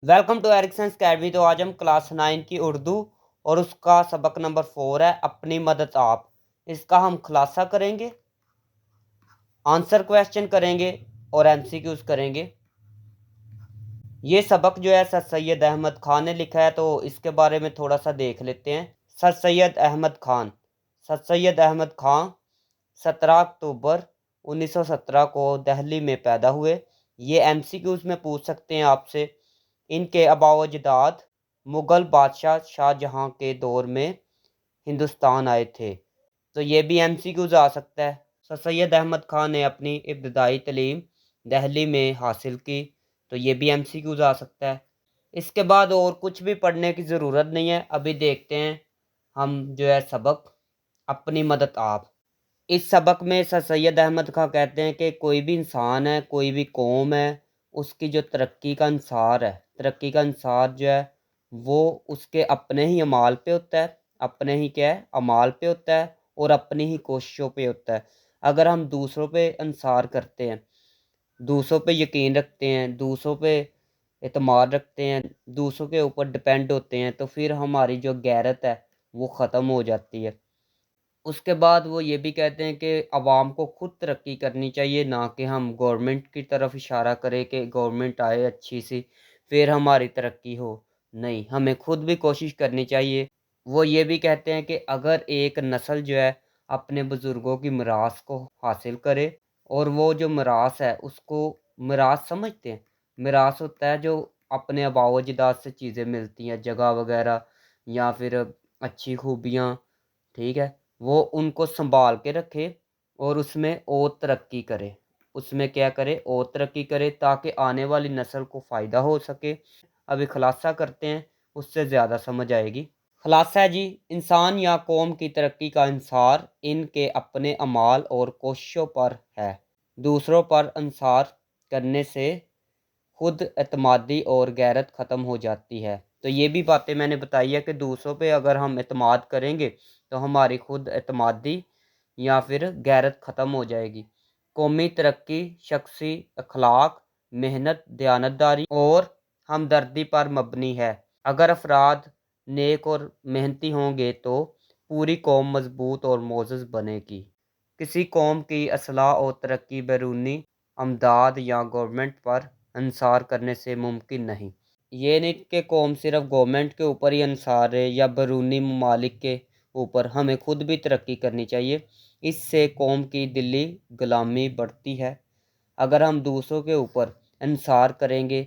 Welcome to Ericsson academy. तो आज हम क्लास 9 की उर्दू और उसका सबक नंबर 4 है अपनी मदद आप। इसका हम खुलासा करेंगे, आंसर क्वेश्चन करेंगे और एमसीक्यूज करेंगे। ये सबक जो है सर सैयद अहमद खान ने लिखा है, तो इसके बारे में थोड़ा सा देख लेते हैं। सर सैयद अहमद खान, सर सैयद अहमद खान 17 अक्टूबर 1917 को दिल्ली में पैदा हुए। ये एमसीक्यूज में पूछ सकते हैं आपसे। इनके आबाओ-अजदाद मुग़ल बादशाह शाहजहां के दौर में हिंदुस्तान आए थे, तो ये भी एमसीक्यूज आ सकता है। सर सैयद अहमद खान ने अपनी इब्तदाई तालीम दिल्ली में हासिल की, तो ये भी एमसीक्यूज आ सकता है। इसके बाद और कुछ भी पढ़ने की ज़रूरत नहीं है। अभी देखते हैं हम जो है सबक अपनी मदद आप। इस सबक में सर सैयद अहमद खां कहते हैं कि कोई भी इंसान है, कोई भी कौम है, उसकी जो तरक्की का अंसार है, तरक्की का अंसार जो है वो उसके अपने ही अमाल पे होता है। अपने ही क्या है, अमाल पे होता है और अपनी ही कोशिशों पे होता है। अगर हम दूसरों पे अंसार करते हैं, दूसरों पे यकीन रखते हैं, दूसरों पे एतमाद रखते हैं, दूसरों के ऊपर डिपेंड होते हैं, तो फिर हमारी जो गैरत है वो ख़त्म हो जाती है। उसके बाद वो ये भी कहते हैं कि आवाम को खुद तरक्की करनी चाहिए, ना कि हम गवर्नमेंट की तरफ इशारा करें कि गवर्नमेंट आए अच्छी सी फिर हमारी तरक्की हो। नहीं, हमें खुद भी कोशिश करनी चाहिए। वो ये भी कहते हैं कि अगर एक नस्ल जो है अपने बुज़ुर्गों की मीरास को हासिल करे, और वो जो मीरास है उसको मीरास समझते हैं। मीरास होता है जो अपने आबाओ अजदाद से चीज़ें मिलती हैं, जगह वगैरह या फिर अच्छी खूबियाँ, ठीक है, वो उनको संभाल के रखे और उसमें और तरक्की करे। उसमें क्या करे, और तरक्की करे, ताकि आने वाली नस्ल को फ़ायदा हो सके। अभी खुलासा करते हैं, उससे ज़्यादा समझ आएगी। खुलासा है जी, इंसान या कौम की तरक्की का इंसार इनके अपने अमाल और कोशिशों पर है। दूसरों पर इंसार करने से खुद एतमादी और गैरत ख़त्म हो जाती है। तो ये भी बातें मैंने बताई है कि दूसरों पे अगर हम एतमाद करेंगे तो हमारी खुद एतमादी या फिर गैरत ख़त्म हो जाएगी। कौमी तरक्की शख्सी अखलाक, मेहनत, दयानतदारी और हमदर्दी पर मबनी है। अगर अफराद नेक और मेहनती होंगे तो पूरी कौम मजबूत और मोअज़्ज़ज़ बनेगी। किसी कौम की असलाह और तरक्की बैरूनी अमदाद या गवर्नमेंट पर इंसार करने से मुमकिन नहीं। ये नहीं कि कौम सिर्फ गवर्नमेंट के ऊपर ही इंसार है या बैरूनी ममालिक के ऊपर, हमें खुद भी तरक्की करनी चाहिए। इससे कौम की दिली गुलामी बढ़ती है। अगर हम दूसरों के ऊपर इंसार करेंगे,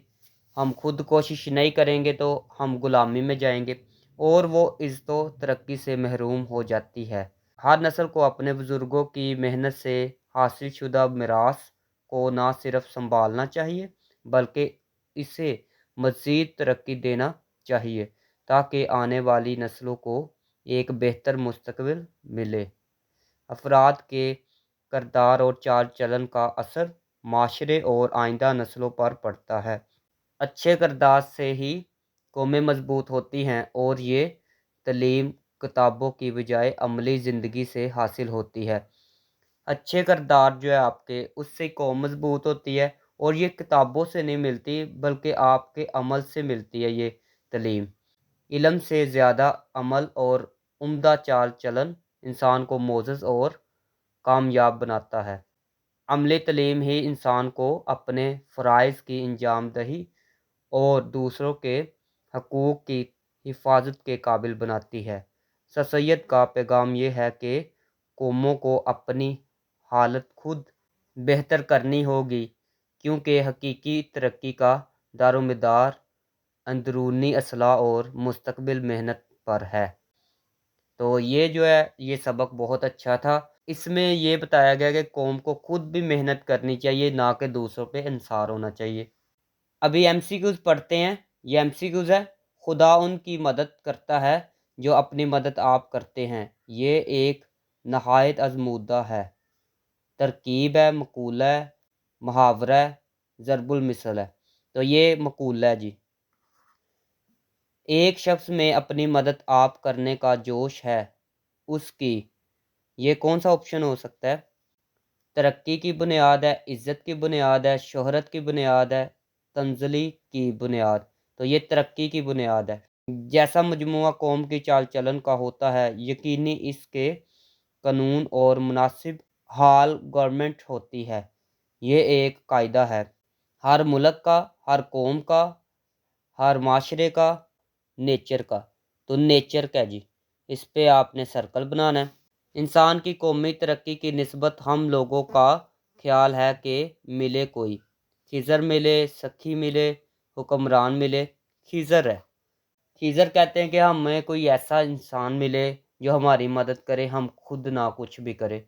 हम खुद कोशिश नहीं करेंगे, तो हम गुलामी में जाएंगे और वो इज़्ज़त व तरक्की से महरूम हो जाती है। हर नस्ल को अपने बुज़ुर्गों की मेहनत से हासिल शुदा मीरास को ना सिर्फ संभालना चाहिए, बल्कि इसे मज़ीद तरक्की देना चाहिए, ताकि आने वाली नस्लों को एक बेहतर मुस्तकबिल मिले। अफराद के किरदार और चाल चलन का असर माशरे और आइंदा नस्लों पर पड़ता है। अच्छे किरदार से ही कौमें मजबूत होती हैं और ये तालीम किताबों की बजाय अमली ज़िंदगी से हासिल होती है। अच्छे किरदार जो है आपके, उससे कौम मजबूत होती है और ये किताबों से नहीं मिलती, बल्कि आपके अमल से मिलती है ये तालीम। इल्म से ज़्यादा अमल और उम्दा चाल चलन इंसान को मोअज़्ज़ज़ और कामयाब बनाता है। अमली तालीम ही इंसान को अपने फ़राइज़ की अंजामदही और दूसरों के हकूक़ की हिफाजत के काबिल बनाती है। सर सैयद का पैगाम ये है कि कौमों को अपनी हालत खुद बेहतर करनी होगी, क्योंकि हकीकी तरक्की का दारोमदार अंदरूनी असलाह और मुस्तकबिल मेहनत पर है। तो ये जो है ये सबक बहुत अच्छा था। इसमें ये बताया गया कि कौम को खुद भी मेहनत करनी चाहिए, ना कि दूसरों पे इंसार होना चाहिए। अभी एमसीक्यूज़ पढ़ते हैं। ये एमसीक्यूज़ है, खुदा उनकी मदद करता है जो अपनी मदद आप करते हैं। ये एक नहायत आज़मूदा है। तरकीब है, मकूला है, मुहावरा है, ज़रबुल मिसल है। तो ये मकूला है जी। एक शख्स में अपनी मदद आप करने का जोश है, उसकी, ये कौन सा ऑप्शन हो सकता है? तरक्की की बुनियाद है, इज़्ज़त की बुनियाद है, शोहरत की बुनियाद है, तंज़ली की बुनियाद। تو یہ ترقی کی بنیاد ہے۔ جیسا مجموعہ قوم کی چال چلن کا ہوتا ہے، یقینی اس کے قانون اور مناسب حال گورنمنٹ ہوتی ہے۔ یہ ایک قاعدہ ہے ہر ملک کا، ہر قوم کا، ہر معاشرے کا، نیچر کا۔ تو نیچر کا جی، اس پہ آپ نے سرکل بنانا ہے۔ انسان کی قومی ترقی کی نسبت ہم لوگوں کا خیال ہے کہ ملے کوئی، خضر ملے، سکھی ملے، حکمران ملے۔ خضر ہے، خضر کہتے ہیں کہ ہمیں کوئی ایسا انسان ملے جو ہماری مدد کرے، ہم خود نہ کچھ بھی کرے۔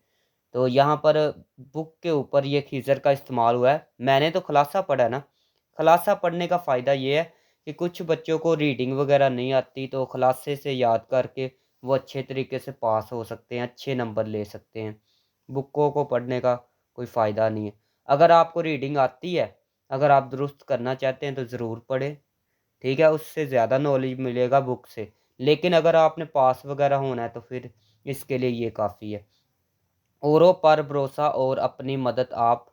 تو یہاں پر بک کے اوپر یہ خضر کا استعمال ہوا ہے۔ میں نے تو خلاصہ پڑھا ہے نا۔ خلاصہ پڑھنے کا فائدہ یہ ہے کہ کچھ بچوں کو ریڈنگ وغیرہ نہیں آتی، تو خلاصے سے یاد کر کے وہ اچھے طریقے سے پاس ہو سکتے ہیں، اچھے نمبر لے سکتے ہیں۔ بکوں کو پڑھنے کا کوئی فائدہ نہیں ہے۔ اگر آپ کو ریڈنگ آتی ہے، اگر آپ درست کرنا چاہتے ہیں تو ضرور پڑھیں، ٹھیک ہے، اس سے زیادہ نالج ملے گا بک سے۔ لیکن اگر آپ نے پاس وغیرہ ہونا ہے تو پھر اس کے لیے یہ کافی ہے۔ اوروں پر بھروسہ اور اپنی مدد آپ،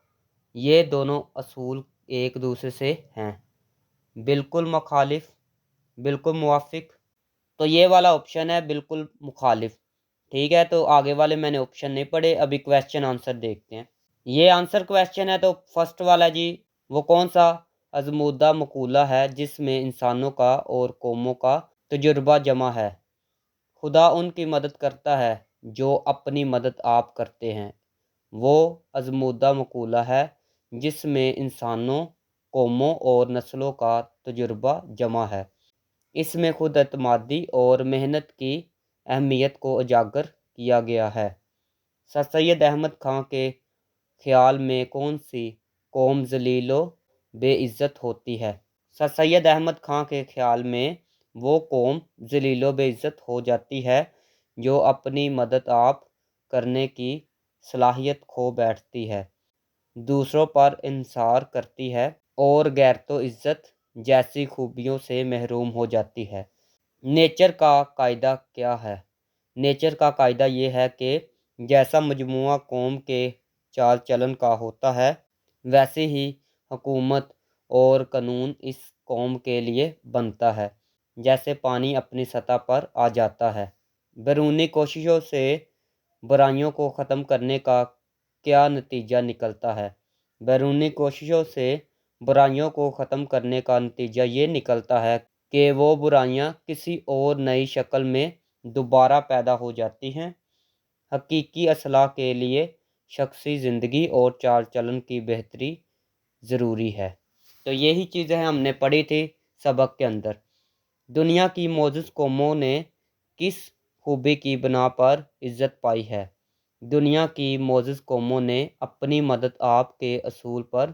یہ دونوں اصول ایک دوسرے سے ہیں، بالکل مخالف، بالکل موافق۔ تو یہ والا آپشن ہے بالکل مخالف، ٹھیک ہے۔ تو آگے والے میں نے آپشن نہیں پڑھے، ابھی کویسچن آنسر دیکھتے ہیں۔ یہ آنسر کویسچن ہے، تو فرسٹ والا جی، وہ کون سا ازمودہ مقولہ ہے جس میں انسانوں کا اور قوموں کا تجربہ جمع ہے؟ خدا ان کی مدد کرتا ہے جو اپنی مدد آپ کرتے ہیں۔ وہ ازمودہ مقولہ ہے جس میں انسانوں، قوموں اور نسلوں کا تجربہ جمع ہے۔ اس میں خود اعتمادی اور محنت کی اہمیت کو اجاگر کیا گیا ہے۔ سر سید احمد خان کے خیال میں کون سی قوم ذلیل و بے عزت ہوتی ہے؟ سر سید احمد خان کے خیال میں وہ قوم ذلیل و بے عزت ہو جاتی ہے جو اپنی مدد آپ کرنے کی صلاحیت کھو بیٹھتی ہے، دوسروں پر انحصار کرتی ہے اور غیرت و عزت جیسی خوبیوں سے محروم ہو جاتی ہے۔ نیچر کا قاعدہ کیا ہے؟ نیچر کا قاعدہ یہ ہے کہ جیسا مجموعہ قوم کے چال چلن کا ہوتا ہے، ویسے ہی حکومت اور قانون اس قوم کے لیے بنتا ہے۔ جیسے پانی اپنی سطح پر آ جاتا ہے۔ بیرونی کوششوں سے برائیوں کو ختم کرنے کا کیا نتیجہ نکلتا ہے؟ بیرونی کوششوں سے برائیوں کو ختم کرنے کا نتیجہ یہ نکلتا ہے کہ وہ برائیاں کسی اور نئی شکل میں دوبارہ پیدا ہو جاتی ہیں۔ حقیقی اصلاح کے لیے شخصی زندگی اور چال چلن کی بہتری ضروری ہے۔ تو یہی چیزیں ہم نے پڑھی تھی سبق کے اندر۔ دنیا کی معزز قوموں نے کس خوبی کی بنا پر عزت پائی ہے؟ دنیا کی معزز قوموں نے اپنی مدد آپ کے اصول پر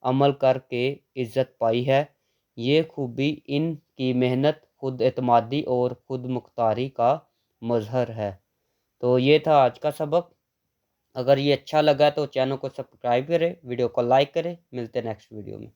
عمل کر کے عزت پائی ہے۔ یہ خوبی ان کی محنت، خود اعتمادی اور خود مختاری کا مظہر ہے۔ تو یہ تھا آج کا سبق۔ اگر یہ اچھا لگا تو چینل کو سبسکرائب کریں، ویڈیو کو لائک کریں۔ ملتے ہیں نیکسٹ ویڈیو میں۔